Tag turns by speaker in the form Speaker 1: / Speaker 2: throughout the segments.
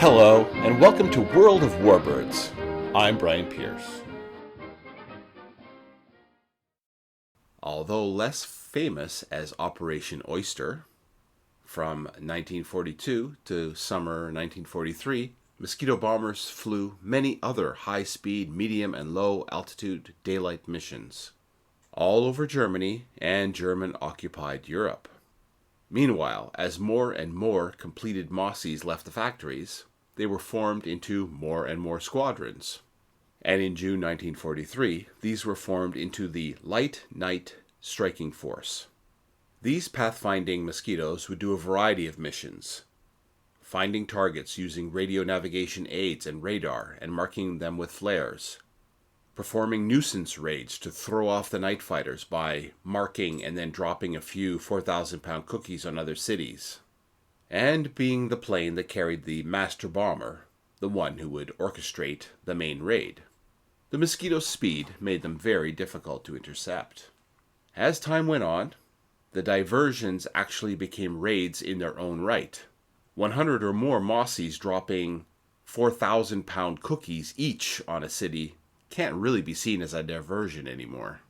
Speaker 1: Hello, and welcome to World of Warbirds. I'm Brian Pierce. Although less famous as Operation Oyster, from 1942 to summer 1943, Mosquito bombers flew many other high-speed, medium, and low-altitude daylight missions, all over Germany and German-occupied Europe. Meanwhile, as more and more completed Mossies left the factories, they were formed into more and more squadrons. And in June 1943, these were formed into the Light Night Striking Force. These pathfinding Mosquitoes would do a variety of missions, finding targets using radio navigation aids and radar and marking them with flares, performing nuisance raids to throw off the night fighters by marking and then dropping a few 4,000-pound cookies on other cities, and being the plane that carried the master bomber, the one who would orchestrate the main raid. The Mosquito's speed made them very difficult to intercept. As time went on, the diversions actually became raids in their own right, 100 or more Mossies dropping 4,000-pound cookies each on a city can't really be seen as a diversion anymore.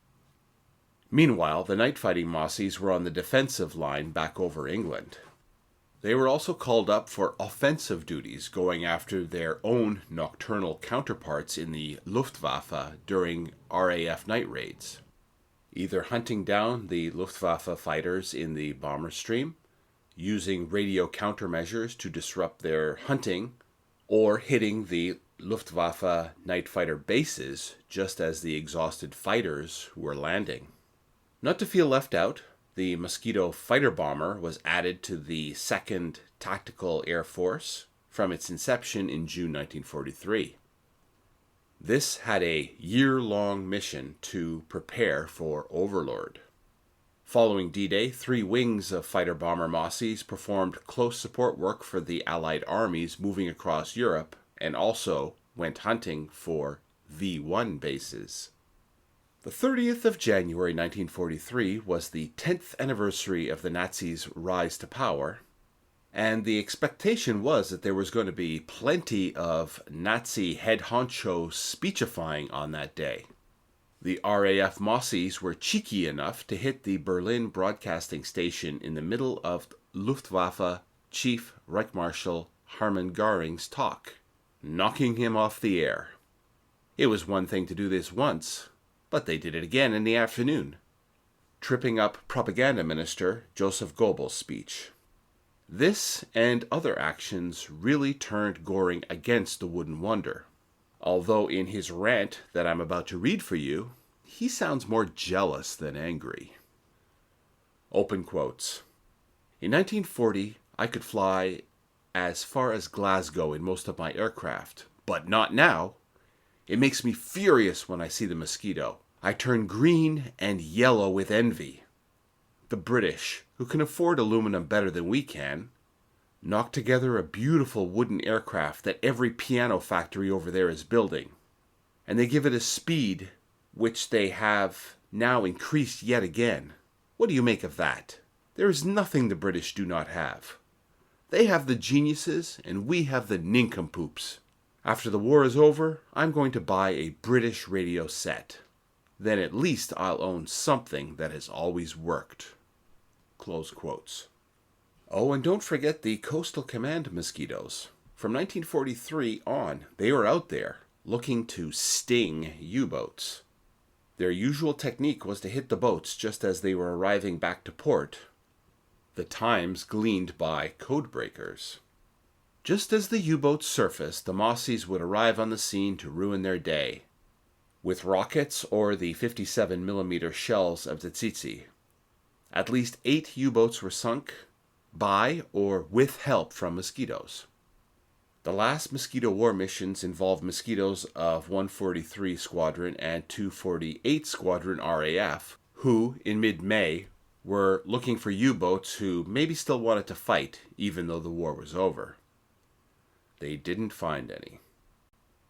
Speaker 1: Meanwhile, the night-fighting Mossies were on the defensive line back over England. They were also called up for offensive duties, going after their own nocturnal counterparts in the Luftwaffe during RAF night raids, either hunting down the Luftwaffe fighters in the bomber stream, using radio countermeasures to disrupt their hunting, or hitting the Luftwaffe night fighter bases just as the exhausted fighters were landing. Not to feel left out, the Mosquito fighter bomber was added to the 2nd Tactical Air Force from its inception in June 1943. This had a year-long mission to prepare for Overlord. Following D-Day, 3 wings of fighter bomber Mossies performed close support work for the Allied armies moving across Europe, and also went hunting for V-1 bases. The 30th of January 1943 was the 10th anniversary of the Nazis' rise to power, and the expectation was that there was going to be plenty of Nazi head honcho speechifying on that day. The RAF Mossies were cheeky enough to hit the Berlin broadcasting station in the middle of Luftwaffe Chief Reich Marshal Hermann Göring's talk, knocking him off the air. It was one thing to do this once, but they did it again in the afternoon, tripping up Propaganda Minister Joseph Goebbels' speech. This and other actions really turned Göring against the Wooden Wonder, although in his rant that I'm about to read for you, he sounds more jealous than angry. Open quotes. In 1940, I could fly as far as Glasgow in most of my aircraft, but not now. It makes me furious when I see the Mosquito. I turn green and yellow with envy. The British, who can afford aluminum better than we can, knock together a beautiful wooden aircraft that every piano factory over there is building, and they give it a speed which they have now increased yet again. What do you make of that? There is nothing the British do not have. They have the geniuses, and we have the nincompoops. After the war is over, I'm going to buy a British radio set. Then at least I'll own something that has always worked. Close quotes. Oh, and don't forget the Coastal Command Mosquitoes. From 1943 on, they were out there, looking to sting U-boats. Their usual technique was to hit the boats just as they were arriving back to port, the times gleaned by codebreakers. Just as the U-boats surfaced, the Mossies would arrive on the scene to ruin their day, with rockets or the 57mm shells of the Tsitsi. At least 8 U-boats were sunk by or with help from Mosquitoes. The last Mosquito war missions involved Mosquitoes of 143 Squadron and 248 Squadron RAF, who, in mid-May, were looking for U-boats who maybe still wanted to fight, even though the war was over. They didn't find any.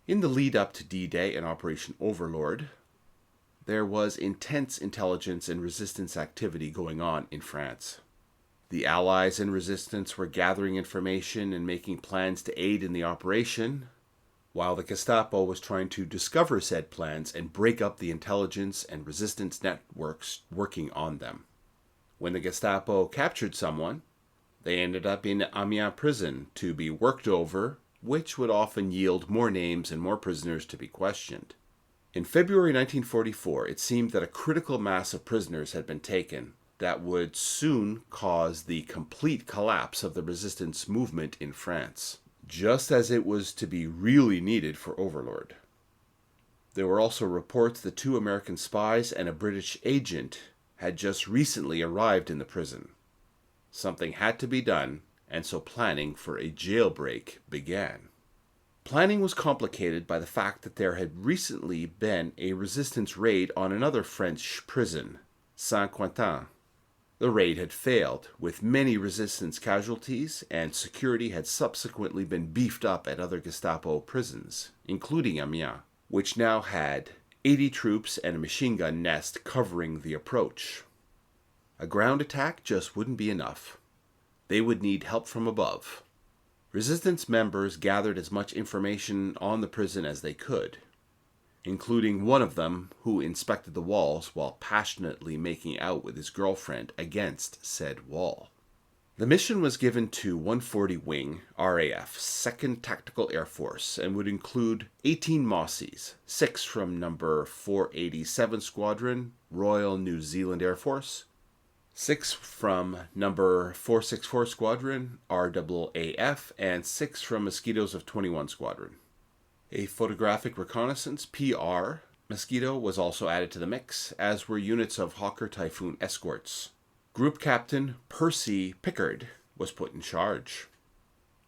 Speaker 1: In the lead-up to D-Day and Operation Overlord, there was intense intelligence and resistance activity going on in France. The Allies and resistance were gathering information and making plans to aid in the operation, while the Gestapo was trying to discover said plans and break up the intelligence and resistance networks working on them. When the Gestapo captured someone, they ended up in Amiens prison to be worked over, which would often yield more names and more prisoners to be questioned. In February 1944, it seemed that a critical mass of prisoners had been taken that would soon cause the complete collapse of the resistance movement in France, just as it was to be really needed for Overlord. There were also reports that 2 American spies and a British agent had just recently arrived in the prison. Something had to be done, and so planning for a jailbreak began. Planning was complicated by the fact that there had recently been a resistance raid on another French prison, Saint-Quentin. The raid had failed, with many resistance casualties, and security had subsequently been beefed up at other Gestapo prisons, including Amiens, which now had 80 troops and a machine gun nest covering the approach. A ground attack just wouldn't be enough. They would need help from above. Resistance members gathered as much information on the prison as they could, including one of them who inspected the walls while passionately making out with his girlfriend against said wall. The mission was given to 140 Wing, RAF, 2nd Tactical Air Force, and would include 18 Mossies, 6 from number 487 Squadron, Royal New Zealand Air Force, 6 from number 464 Squadron, RAAF, and 6 from Mosquitoes of 21 Squadron. A photographic reconnaissance, PR, Mosquito was also added to the mix, as were units of Hawker Typhoon escorts. Group Captain Percy Pickard was put in charge.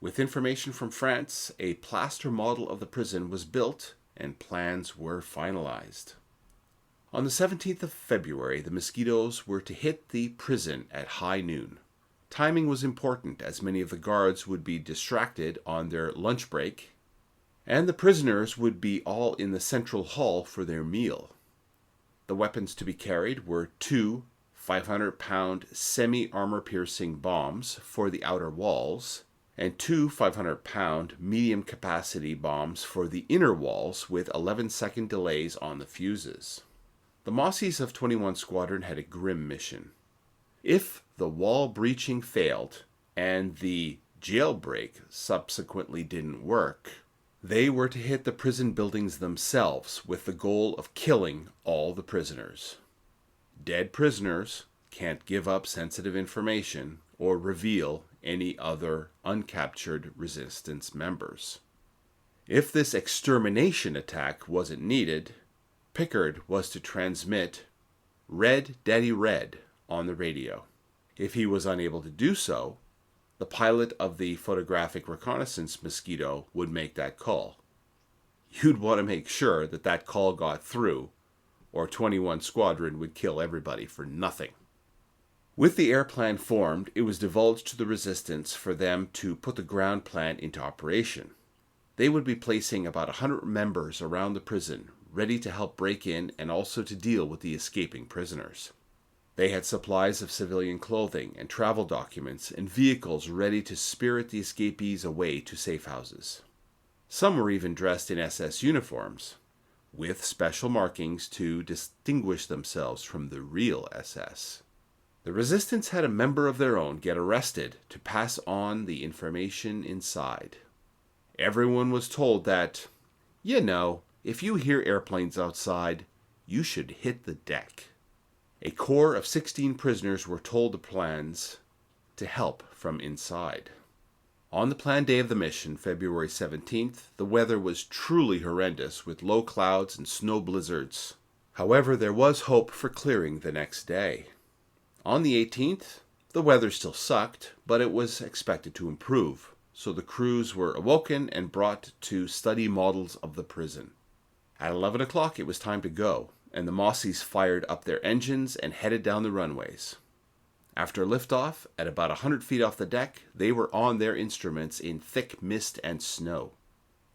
Speaker 1: With information from France, a plaster model of the prison was built and plans were finalized. On the 17th of February, the Mosquitoes were to hit the prison at high noon. Timing was important, as many of the guards would be distracted on their lunch break, and the prisoners would be all in the central hall for their meal. The weapons to be carried were 2 500-pound semi-armor-piercing bombs for the outer walls, and 2 500-pound medium-capacity bombs for the inner walls with 11-second delays on the fuses. The Mossies of 21 Squadron had a grim mission. If the wall breaching failed and the jailbreak subsequently didn't work, they were to hit the prison buildings themselves with the goal of killing all the prisoners. Dead prisoners can't give up sensitive information or reveal any other uncaptured resistance members. If this extermination attack wasn't needed, Pickard was to transmit "Red, Daddy Red" on the radio. If he was unable to do so, the pilot of the photographic reconnaissance Mosquito would make that call. You'd want to make sure that that call got through, or 21 Squadron would kill everybody for nothing. With the air plan formed, it was divulged to the resistance for them to put the ground plan into operation. They would be placing about 100 members around the prison, ready to help break in and also to deal with the escaping prisoners. They had supplies of civilian clothing and travel documents and vehicles ready to spirit the escapees away to safe houses. Some were even dressed in SS uniforms, with special markings to distinguish themselves from the real SS. The resistance had a member of their own get arrested to pass on the information inside. Everyone was told that, if you hear airplanes outside, you should hit the deck. A corps of 16 prisoners were told the plans to help from inside. On the planned day of the mission, February 17th, the weather was truly horrendous with low clouds and snow blizzards. However, there was hope for clearing the next day. On the 18th, the weather still sucked, but it was expected to improve, so the crews were awoken and brought to study models of the prison. At 11 o'clock, it was time to go, and the Mossies fired up their engines and headed down the runways. After liftoff, at about 100 feet off the deck, they were on their instruments in thick mist and snow.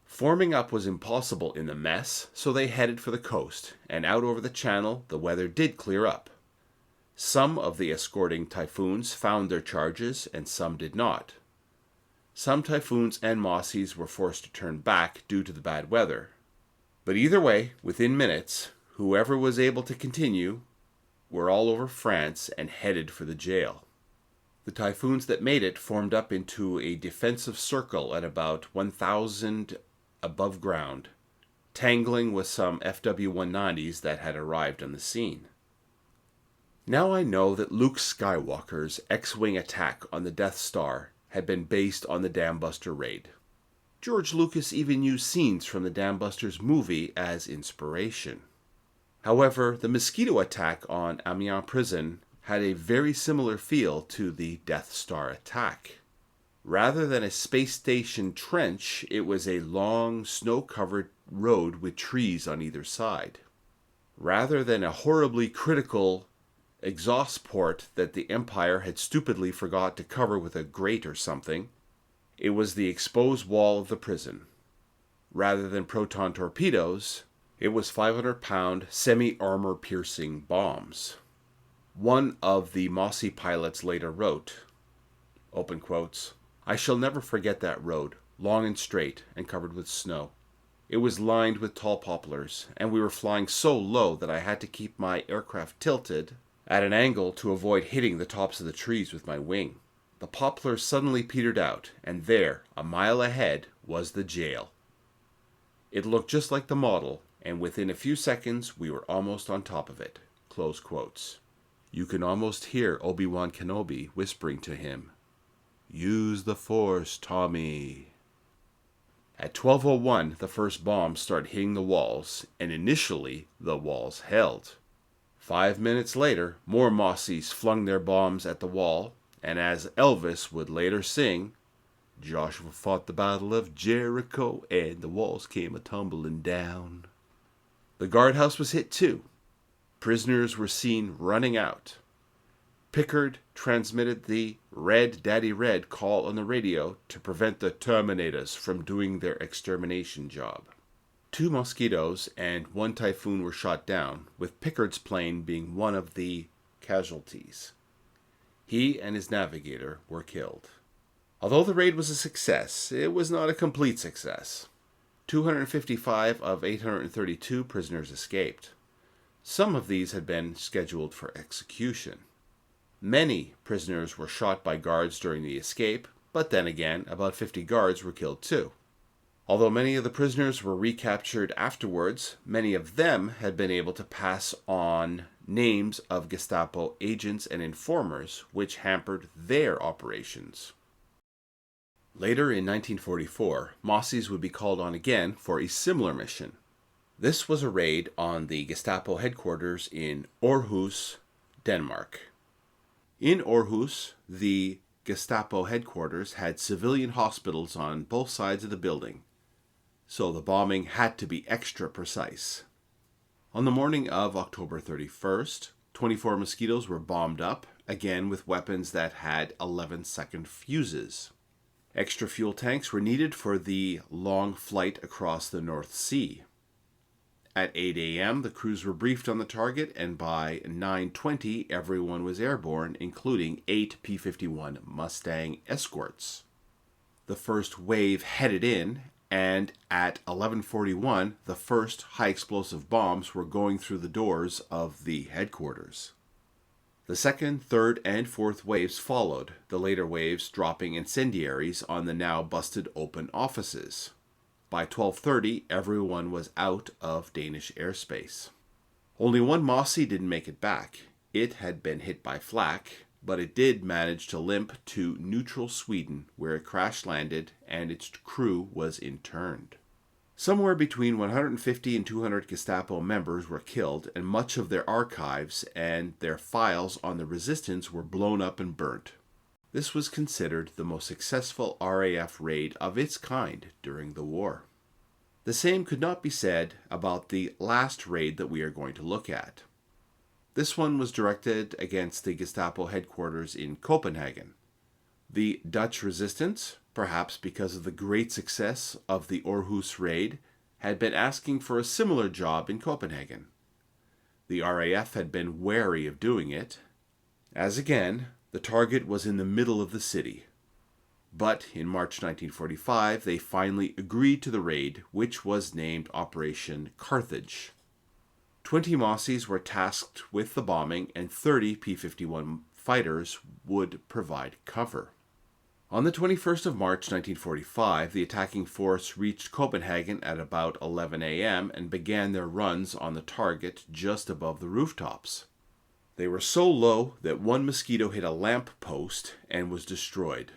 Speaker 1: Forming up was impossible in the mess, so they headed for the coast, and out over the channel the weather did clear up. Some of the escorting Typhoons found their charges and some did not. Some Typhoons and Mossies were forced to turn back due to the bad weather. But either way, within minutes, whoever was able to continue were all over France and headed for the jail. The Typhoons that made it formed up into a defensive circle at about 1,000 above ground, tangling with some FW-190s that had arrived on the scene. Now I know that Luke Skywalker's X-Wing attack on the Death Star had been based on the Dam Buster raid. George Lucas even used scenes from the Dam Busters movie as inspiration. However, the Mosquito attack on Amiens Prison had a very similar feel to the Death Star attack. Rather than a space station trench, it was a long, snow-covered road with trees on either side. Rather than a horribly critical exhaust port that the Empire had stupidly forgot to cover with a grate or something, it was the exposed wall of the prison. Rather than proton torpedoes, it was 500-pound semi-armor piercing bombs. One of the Mossie pilots later wrote, open quotes, "I shall never forget that road, long and straight and covered with snow. It was lined with tall poplars, and we were flying so low that I had to keep my aircraft tilted at an angle to avoid hitting the tops of the trees with my wing. The poplars suddenly petered out, and there, a mile ahead, was the jail. It looked just like the model, and within a few seconds we were almost on top of it." Close quotes. You can almost hear Obi-Wan Kenobi whispering to him, "Use the Force, Tommy." At 12:01, the first bombs started hitting the walls, and initially the walls held. 5 minutes later, more Mossies flung their bombs at the wall, and as Elvis would later sing, Joshua fought the Battle of Jericho, and the walls came a-tumbling down. The guardhouse was hit too. Prisoners were seen running out. Pickard transmitted the "Red Daddy Red" call on the radio to prevent the Terminators from doing their extermination job. 2 Mosquitoes and 1 Typhoon were shot down, with Pickard's plane being one of the casualties. He and his navigator were killed. Although the raid was a success, it was not a complete success. 255 of 832 prisoners escaped. Some of these had been scheduled for execution. Many prisoners were shot by guards during the escape, but then again, about 50 guards were killed too. Although many of the prisoners were recaptured afterwards, many of them had been able to pass on names of Gestapo agents and informers, which hampered their operations. Later in 1944, Mossies would be called on again for a similar mission. This was a raid on the Gestapo headquarters in Aarhus, Denmark. In Aarhus, the Gestapo headquarters had civilian hospitals on both sides of the building, so the bombing had to be extra precise. On the morning of October 31st, 24 Mosquitoes were bombed up, again with weapons that had 11-second fuses. Extra fuel tanks were needed for the long flight across the North Sea. At 8 a.m., the crews were briefed on the target, and by 9:20, everyone was airborne, including 8 P-51 Mustang escorts. The first wave headed in, and at 11:41, the first high-explosive bombs were going through the doors of the headquarters. The second, third, and fourth waves followed, the later waves dropping incendiaries on the now busted open offices. By 12:30, everyone was out of Danish airspace. Only one Mossie didn't make it back. It had been hit by flak, but it did manage to limp to neutral Sweden, where it crash-landed and its crew was interned. Somewhere between 150 and 200 Gestapo members were killed, and much of their archives and their files on the resistance were blown up and burnt. This was considered the most successful RAF raid of its kind during the war. The same could not be said about the last raid that we are going to look at. This one was directed against the Gestapo headquarters in Copenhagen. The Dutch resistance, perhaps because of the great success of the Aarhus raid, had been asking for a similar job in Copenhagen. The RAF had been wary of doing it, as again, the target was in the middle of the city. But in March 1945, they finally agreed to the raid, which was named Operation Carthage. 20 Mossies were tasked with the bombing, and 30 P-51 fighters would provide cover. On the 21st of March 1945, the attacking force reached Copenhagen at about 11 a.m. and began their runs on the target just above the rooftops. They were so low that one Mosquito hit a lamp post and was destroyed.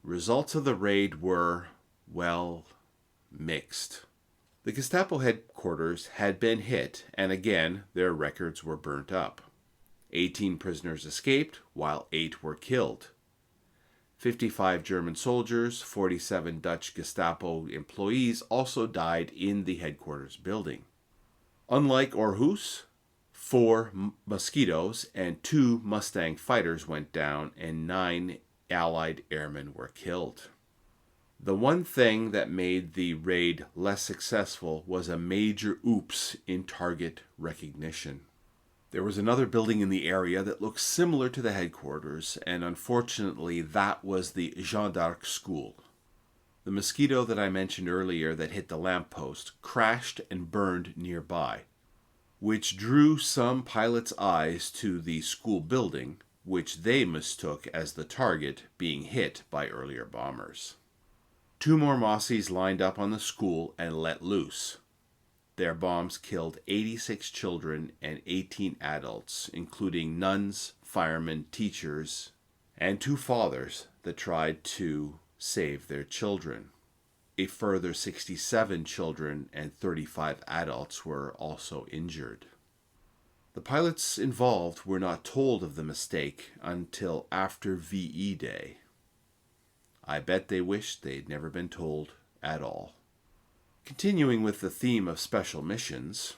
Speaker 1: Results of the raid were, well, mixed. The Gestapo headquarters had been hit, and again their records were burnt up. 18 prisoners escaped, while 8 were killed. 55 German soldiers, 47 Dutch Gestapo employees also died in the headquarters building. Unlike Aarhus, 4 Mosquitoes and 2 Mustang fighters went down, and 9 Allied airmen were killed. The one thing that made the raid less successful was a major oops in target recognition. There was another building in the area that looked similar to the headquarters, and unfortunately that was the Jeanne d'Arc School. The Mosquito that I mentioned earlier that hit the lamppost crashed and burned nearby, which drew some pilots' eyes to the school building, which they mistook as the target being hit by earlier bombers. 2 more Mossies lined up on the school and let loose. Their bombs killed 86 children and 18 adults, including nuns, firemen, teachers, and 2 fathers that tried to save their children. A further 67 children and 35 adults were also injured. The pilots involved were not told of the mistake until after VE Day. I bet they wished they'd never been told at all. Continuing with the theme of special missions,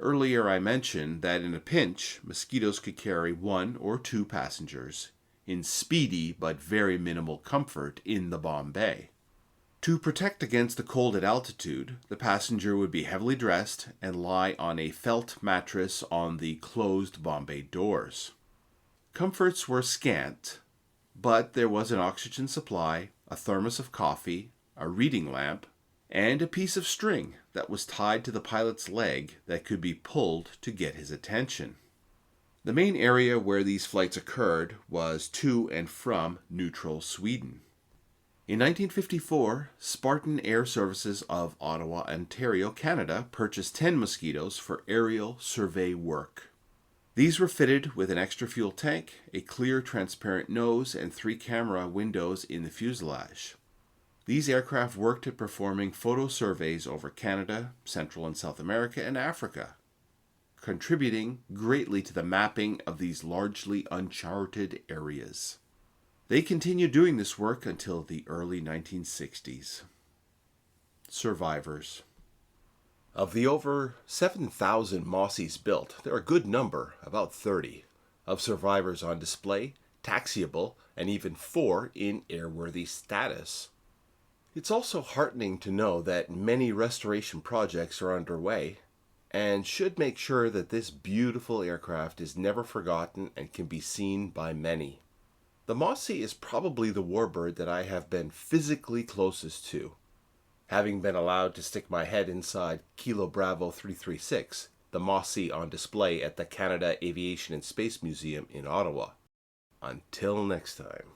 Speaker 1: earlier I mentioned that in a pinch, Mosquitoes could carry 1 or 2 passengers in speedy but very minimal comfort in the bomb bay. To protect against the cold at altitude, the passenger would be heavily dressed and lie on a felt mattress on the closed bomb bay doors. Comforts were scant, but there was an oxygen supply, a thermos of coffee, a reading lamp, and a piece of string that was tied to the pilot's leg that could be pulled to get his attention. The main area where these flights occurred was to and from neutral Sweden. In 1954, Spartan Air Services of Ottawa, Ontario, Canada purchased 10 Mosquitoes for aerial survey work. These were fitted with an extra fuel tank, a clear transparent nose, and 3 camera windows in the fuselage. These aircraft worked at performing photo surveys over Canada, Central and South America, and Africa, contributing greatly to the mapping of these largely uncharted areas. They continued doing this work until the early 1960s. Survivors. Of the over 7,000 Mossies built, there are a good number, about 30, of survivors on display, taxiable, and even 4 in airworthy status. It's also heartening to know that many restoration projects are underway and should make sure that this beautiful aircraft is never forgotten and can be seen by many. The Mossie is probably the warbird that I have been physically closest to, having been allowed to stick my head inside Kilo Bravo 336, the Mossie on display at the Canada Aviation and Space Museum in Ottawa. Until next time.